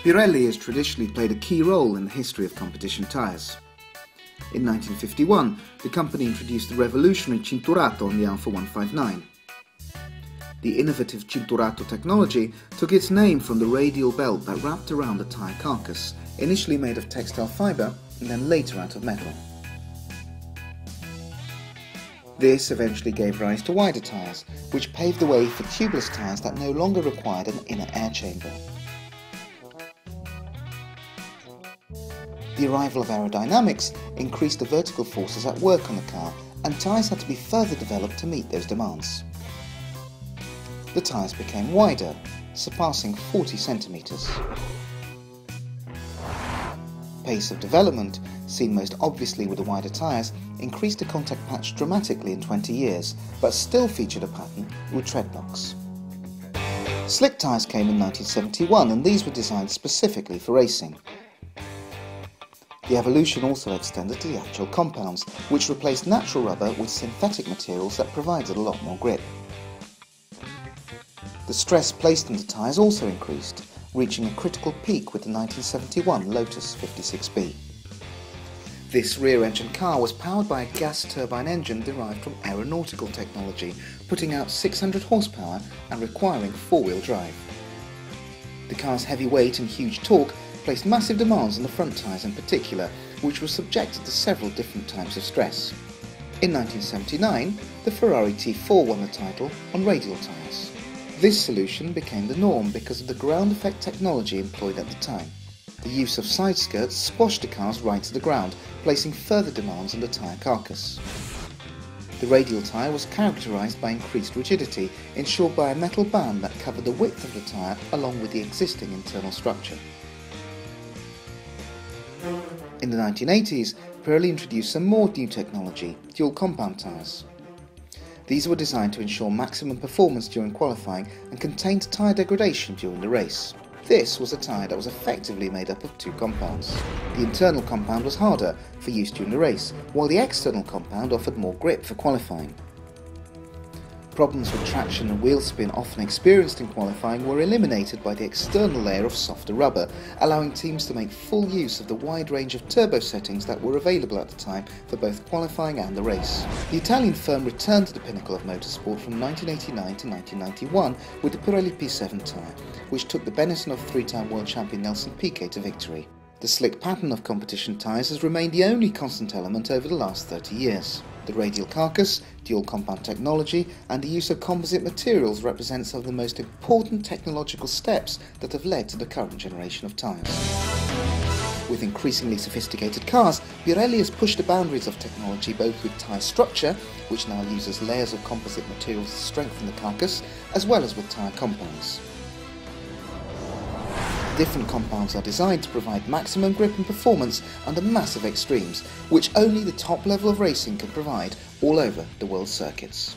Pirelli has traditionally played a key role in the history of competition tyres. In 1951, the company introduced the revolutionary cinturato on the Alfa 159. The innovative cinturato technology took its name from the radial belt that wrapped around the tyre carcass, initially made of textile fibre and then later out of metal. This eventually gave rise to wider tyres, which paved the way for tubeless tyres that no longer required an inner air chamber. The arrival of aerodynamics increased the vertical forces at work on the car, and tyres had to be further developed to meet those demands. The tyres became wider, surpassing 40 centimetres. Pace of development, seen most obviously with the wider tyres, increased the contact patch dramatically in 20 years, but still featured a pattern with tread locks. Slick tyres came in 1971, and these were designed specifically for racing. The evolution also extended to the actual compounds, which replaced natural rubber with synthetic materials that provided a lot more grip. The stress placed on the tyres also increased, reaching a critical peak with the 1971 Lotus 56B. This rear-engine car was powered by a gas turbine engine derived from aeronautical technology, putting out 600 horsepower and requiring four-wheel drive. The car's heavy weight and huge torque placed massive demands on the front tyres in particular, which were subjected to several different types of stress. In 1979, the Ferrari T4 won the title on radial tyres. This solution became the norm because of the ground effect technology employed at the time. The use of side skirts squashed the cars right to the ground, placing further demands on the tyre carcass. The radial tyre was characterised by increased rigidity, ensured by a metal band that covered the width of the tyre along with the existing internal structure. In the 1980s, Pirelli introduced some more new technology, dual compound tyres. These were designed to ensure maximum performance during qualifying and contained tyre degradation during the race. This was a tyre that was effectively made up of two compounds. The internal compound was harder for use during the race, while the external compound offered more grip for qualifying. Problems with traction and wheel spin often experienced in qualifying were eliminated by the external layer of softer rubber, allowing teams to make full use of the wide range of turbo settings that were available at the time for both qualifying and the race. The Italian firm returned to the pinnacle of motorsport from 1989 to 1991 with the Pirelli P7 tyre, which took the Benetton of three-time world champion Nelson Piquet to victory. The slick pattern of competition tyres has remained the only constant element over the last 30 years. The radial carcass, dual compound technology, and the use of composite materials represent some of the most important technological steps that have led to the current generation of tyres. With increasingly sophisticated cars, Pirelli has pushed the boundaries of technology both with tyre structure, which now uses layers of composite materials to strengthen the carcass, as well as with tyre compounds. Different compounds are designed to provide maximum grip and performance under massive extremes, which only the top level of racing can provide all over the world circuits.